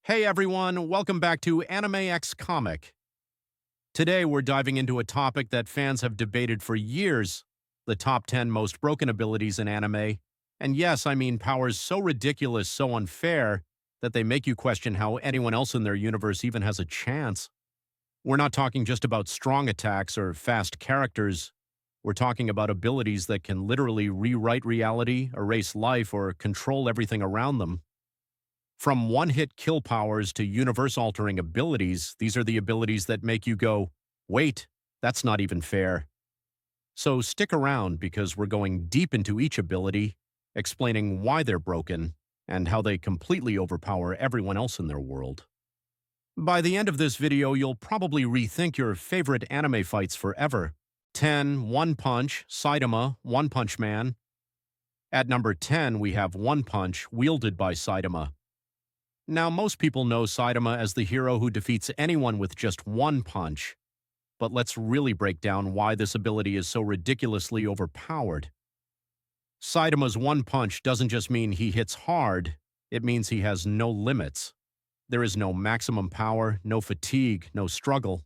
Hey everyone, welcome back to Anime X Comic. Today we're diving into a topic that fans have debated for years, the top 10 most broken abilities in anime. And yes, I mean powers so ridiculous, so unfair, that they make you question how anyone else in their universe even has a chance. We're not talking just about strong attacks or fast characters. We're talking about abilities that can literally rewrite reality, erase life, or control everything around them. From one-hit kill powers to universe-altering abilities, these are the abilities that make you go, wait, that's not even fair. So stick around because we're going deep into each ability, explaining why they're broken, and how they completely overpower everyone else in their world. By the end of this video, you'll probably rethink your favorite anime fights forever. 10. One Punch, Saitama, One Punch Man. At number 10, we have One Punch, wielded by Saitama. Now, most people know Saitama as the hero who defeats anyone with just one punch, but let's really break down why this ability is so ridiculously overpowered. Saitama's one punch doesn't just mean he hits hard, it means he has no limits. There is no maximum power, no fatigue, no struggle.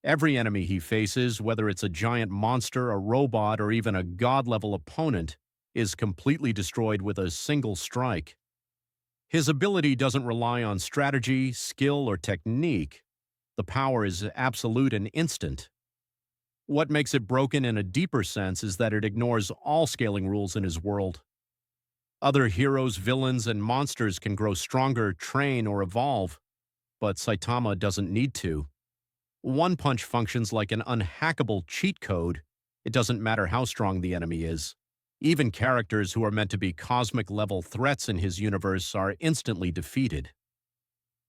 Every enemy he faces, whether it's a giant monster, a robot, or even a god-level opponent, is completely destroyed with a single strike. His ability doesn't rely on strategy, skill, or technique. The power is absolute and instant. What makes it broken in a deeper sense is that it ignores all scaling rules in his world. Other heroes, villains, and monsters can grow stronger, train, or evolve, but Saitama doesn't need to. One Punch functions like an unhackable cheat code. It doesn't matter how strong the enemy is. Even characters who are meant to be cosmic-level threats in his universe are instantly defeated.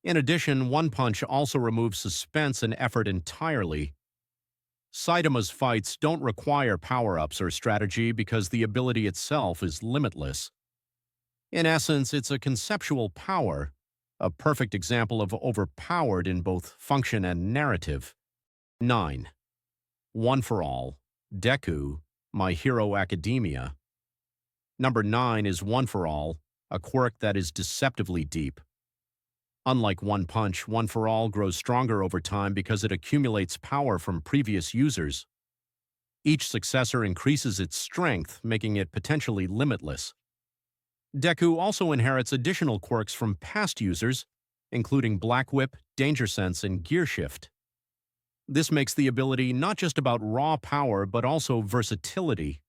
In addition, One Punch also removes suspense and effort entirely. Saitama's fights don't require power-ups or strategy because the ability itself is limitless. In essence, it's a conceptual power, a perfect example of overpowered in both function and narrative. 9. One for All, Deku, My Hero Academia. Number 9 is One for All, a quirk that is deceptively deep. Unlike One Punch, One for All grows stronger over time because it accumulates power from previous users. Each successor increases its strength, making it potentially limitless. Deku also inherits additional quirks from past users, including Black Whip, Danger Sense, and Gear Shift. This makes the ability not just about raw power, but also versatility.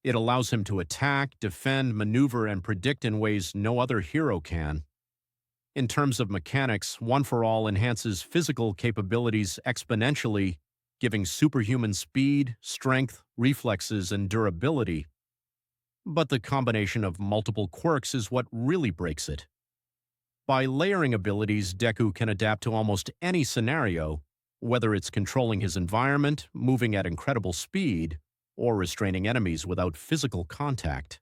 It allows him to attack, defend, maneuver, and predict in ways no other hero can. In terms of mechanics, One for All enhances physical capabilities exponentially, giving superhuman speed, strength, reflexes, and durability. But the combination of multiple quirks is what really breaks it. By layering abilities, Deku can adapt to almost any scenario, whether it's controlling his environment, moving at incredible speed, or restraining enemies without physical contact.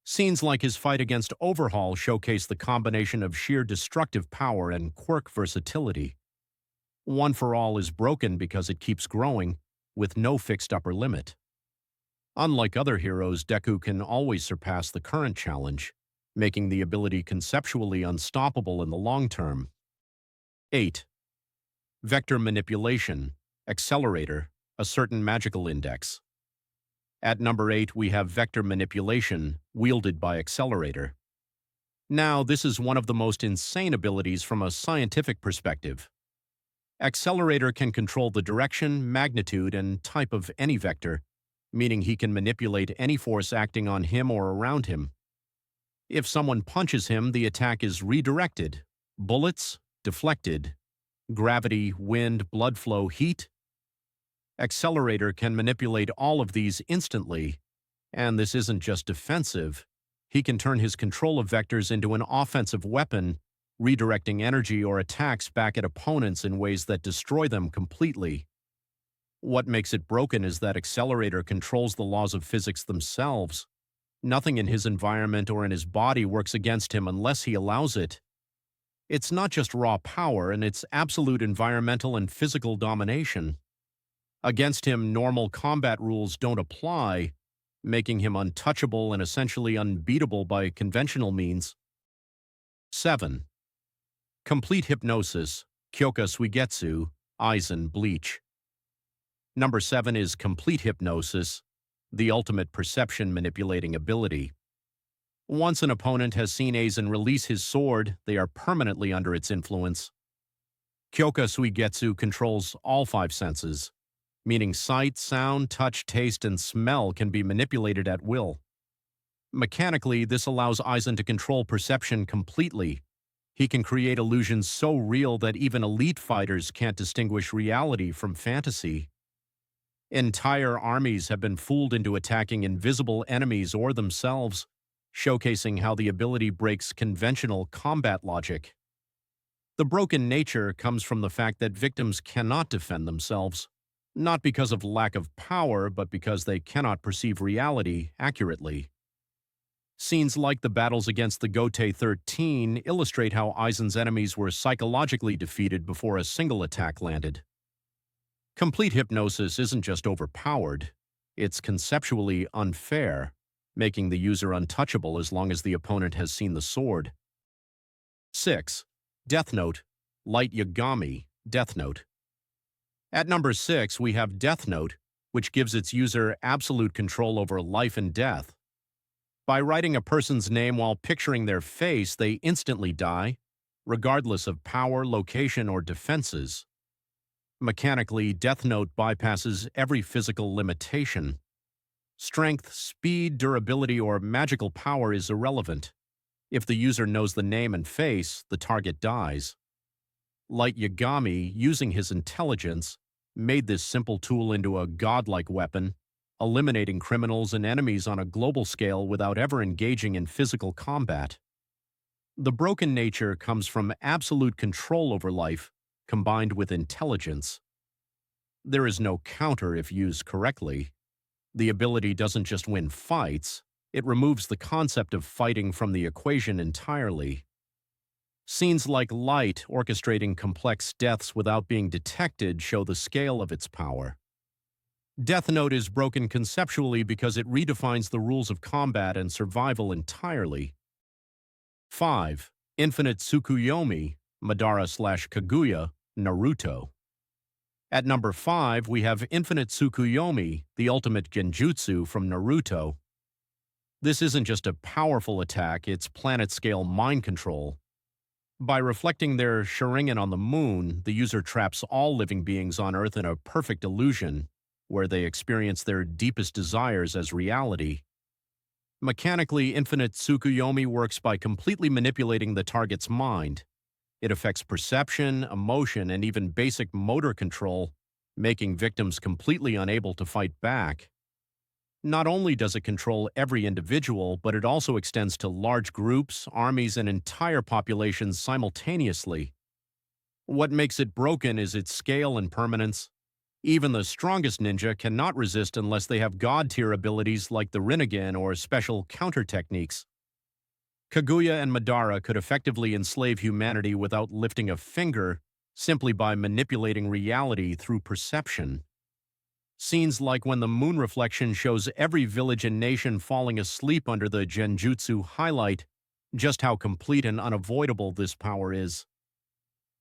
Scenes like his fight against Overhaul showcase the combination of sheer destructive power and quirk versatility. One for All is broken because it keeps growing, with no fixed upper limit. Unlike other heroes, Deku can always surpass the current challenge, making the ability conceptually unstoppable in the long term. 8. Vector Manipulation, Accelerator, a certain magical index. At number 8, we have Vector Manipulation, wielded by Accelerator. Now, this is one of the most insane abilities from a scientific perspective. Accelerator can control the direction, magnitude, and type of any vector, meaning he can manipulate any force acting on him or around him. If someone punches him, the attack is redirected. Bullets, deflected. Gravity, wind, blood flow, heat. Accelerator can manipulate all of these instantly, and this isn't just defensive. He can turn his control of vectors into an offensive weapon, redirecting energy or attacks back at opponents in ways that destroy them completely. What makes it broken is that Accelerator controls the laws of physics themselves. Nothing in his environment or in his body works against him unless he allows it. It's not just raw power, and it's absolute environmental and physical domination. Against him, normal combat rules don't apply, making him untouchable and essentially unbeatable by conventional means. 7. Complete Hypnosis, Kyoka Suigetsu, Aizen Bleach. Number 7 is Complete Hypnosis, the ultimate perception manipulating ability. Once an opponent has seen Aizen release his sword, they are permanently under its influence. Kyoka Suigetsu controls all 5 senses, meaning sight, sound, touch, taste, and smell can be manipulated at will. Mechanically, this allows Aizen to control perception completely. He can create illusions so real that even elite fighters can't distinguish reality from fantasy. Entire armies have been fooled into attacking invisible enemies or themselves, showcasing how the ability breaks conventional combat logic. The broken nature comes from the fact that victims cannot defend themselves, not because of lack of power, but because they cannot perceive reality accurately. Scenes like the battles against the Gotei 13 illustrate how Aizen's enemies were psychologically defeated before a single attack landed. Complete Hypnosis isn't just overpowered, it's conceptually unfair, making the user untouchable as long as the opponent has seen the sword. 6. Death Note, Light Yagami, Death Note. At number 6, we have Death Note, which gives its user absolute control over life and death. By writing a person's name while picturing their face, they instantly die, regardless of power, location, or defenses. Mechanically, Death Note bypasses every physical limitation. Strength, speed, durability, or magical power is irrelevant. If the user knows the name and face, the target dies. Light Yagami, using his intelligence, made this simple tool into a godlike weapon, eliminating criminals and enemies on a global scale without ever engaging in physical combat. The broken nature comes from absolute control over life, combined with intelligence. There is no counter if used correctly. The ability doesn't just win fights, it removes the concept of fighting from the equation entirely. Scenes like Light orchestrating complex deaths without being detected show the scale of its power. Death Note is broken conceptually because it redefines the rules of combat and survival entirely. 5. Infinite Tsukuyomi, Madara/Kaguya, Naruto. At number 5, we have Infinite Tsukuyomi, the ultimate genjutsu from Naruto. This isn't just a powerful attack, it's planet-scale mind control. By reflecting their Sharingan on the moon, the user traps all living beings on Earth in a perfect illusion, where they experience their deepest desires as reality. Mechanically, Infinite Tsukuyomi works by completely manipulating the target's mind. It affects perception, emotion, and even basic motor control, making victims completely unable to fight back. Not only does it control every individual, but it also extends to large groups, armies, and entire populations simultaneously. What makes it broken is its scale and permanence. Even the strongest ninja cannot resist unless they have god-tier abilities like the Rinnegan or special counter techniques. Kaguya and Madara could effectively enslave humanity without lifting a finger, simply by manipulating reality through perception. Scenes like when the moon reflection shows every village and nation falling asleep under the genjutsu highlight just how complete and unavoidable this power is.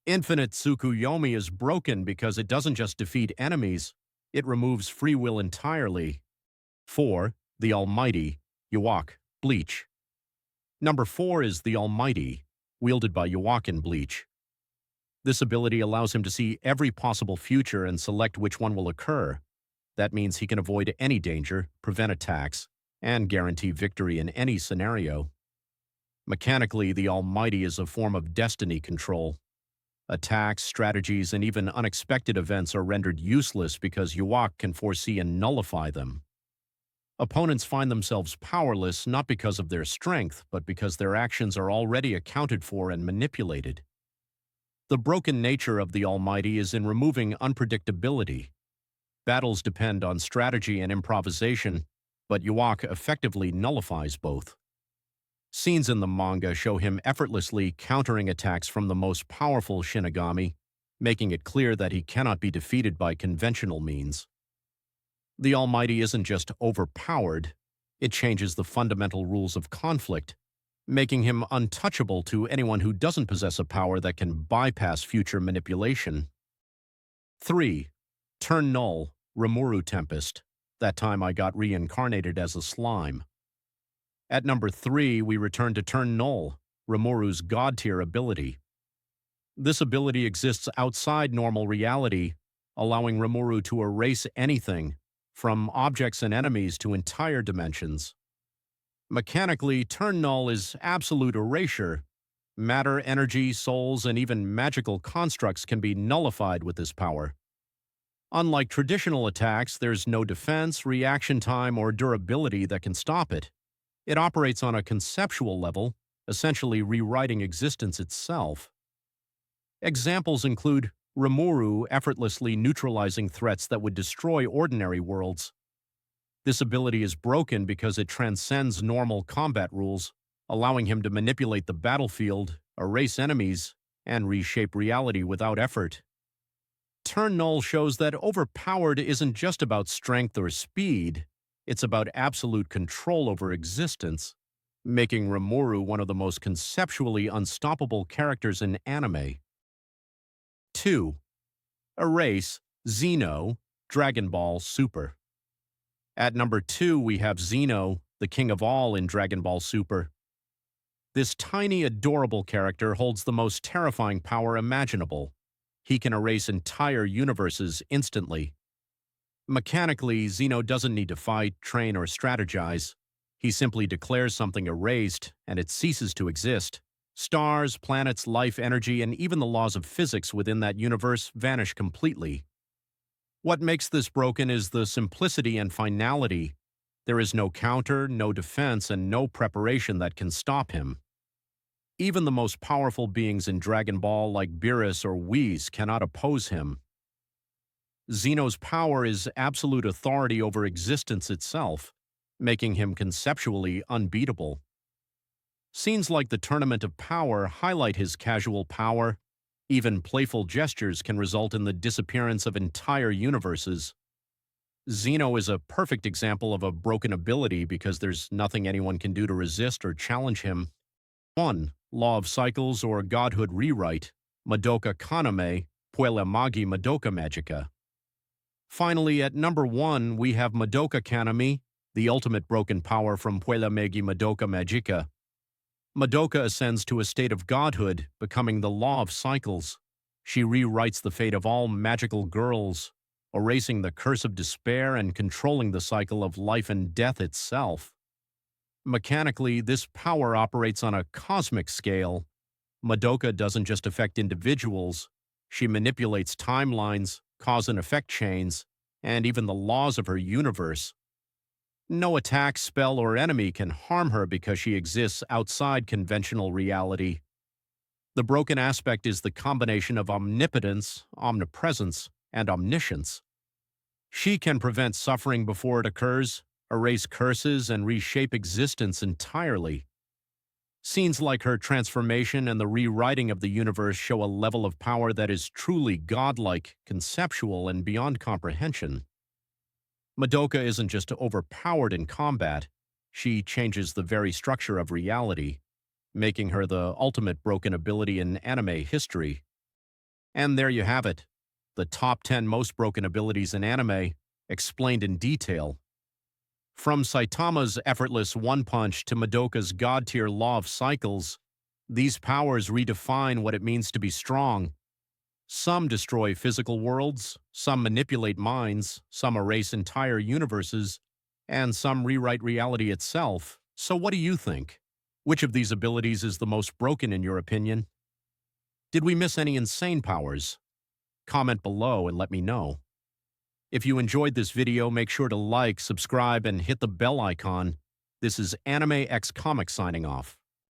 Infinite Tsukuyomi is broken because it doesn't just defeat enemies, it removes free will entirely. 4. The Almighty, Yhwach, Bleach. Number 4 is the Almighty, wielded by Yhwach in Bleach. This ability allows him to see every possible future and select which one will occur. That means he can avoid any danger, prevent attacks, and guarantee victory in any scenario. Mechanically, the Almighty is a form of destiny control. Attacks, strategies, and even unexpected events are rendered useless because Yhwach can foresee and nullify them. Opponents find themselves powerless not because of their strength, but because their actions are already accounted for and manipulated. The broken nature of the Almighty is in removing unpredictability. Battles depend on strategy and improvisation, but Yhwach effectively nullifies both. Scenes in the manga show him effortlessly countering attacks from the most powerful Shinigami, making it clear that he cannot be defeated by conventional means. The Almighty isn't just overpowered, it changes the fundamental rules of conflict, making him untouchable to anyone who doesn't possess a power that can bypass future manipulation. 3. Turn Null, Rimuru Tempest. That time I got reincarnated as a slime. At number 3, we return to Turn Null, Rimuru's god-tier ability. This ability exists outside normal reality, allowing Rimuru to erase anything, from objects and enemies to entire dimensions. Mechanically, Turn Null is absolute erasure. Matter, energy, souls, and even magical constructs can be nullified with this power. Unlike traditional attacks, there's no defense, reaction time, or durability that can stop it. It operates on a conceptual level, essentially rewriting existence itself. Examples include Rimuru effortlessly neutralizing threats that would destroy ordinary worlds. This ability is broken because it transcends normal combat rules, allowing him to manipulate the battlefield, erase enemies, and reshape reality without effort. Turn Null shows that overpowered isn't just about strength or speed, it's about absolute control over existence, making Rimuru one of the most conceptually unstoppable characters in anime. 2. Erase Xeno, Dragon Ball Super. At number 2, we have Xeno, the king of all in Dragon Ball Super. This tiny, adorable character holds the most terrifying power imaginable. He can erase entire universes instantly. Mechanically, Xeno doesn't need to fight, train, or strategize. He simply declares something erased, and it ceases to exist. Stars, planets, life, energy, and even the laws of physics within that universe vanish completely. What makes this broken is the simplicity and finality. There is no counter, no defense, and no preparation that can stop him. Even the most powerful beings in Dragon Ball like Beerus or Whis cannot oppose him. Xeno's power is absolute authority over existence itself, making him conceptually unbeatable. Scenes like the Tournament of Power highlight his casual power. Even playful gestures can result in the disappearance of entire universes. Xeno is a perfect example of a broken ability because there's nothing anyone can do to resist or challenge him. 1. Law of Cycles or Godhood Rewrite, Madoka Kaname, Puella Magi Madoka Magica. Finally, at number 1, we have Madoka Kaname, the ultimate broken power from Puella Magi Madoka Magica. Madoka ascends to a state of godhood, becoming the law of cycles. She rewrites the fate of all magical girls, erasing the curse of despair and controlling the cycle of life and death itself. Mechanically, this power operates on a cosmic scale. Madoka doesn't just affect individuals. She manipulates timelines, cause and effect chains, and even the laws of her universe. No attack, spell, or enemy can harm her because she exists outside conventional reality. The broken aspect is the combination of omnipotence, omnipresence, and omniscience. She can prevent suffering before it occurs, erase curses, and reshape existence entirely. Scenes like her transformation and the rewriting of the universe show a level of power that is truly godlike, conceptual, and beyond comprehension. Madoka isn't just overpowered in combat, she changes the very structure of reality, making her the ultimate broken ability in anime history. And there you have it, the top 10 most broken abilities in anime, explained in detail. From Saitama's effortless one-punch to Madoka's god-tier law of cycles, these powers redefine what it means to be strong. Some destroy physical worlds, some manipulate minds, some erase entire universes, and some rewrite reality itself. So what do you think? Which of these abilities is the most broken in your opinion? Did we miss any insane powers? Comment below and let me know. If you enjoyed this video, make sure to like, subscribe, and hit the bell icon. This is Anime X Comics signing off.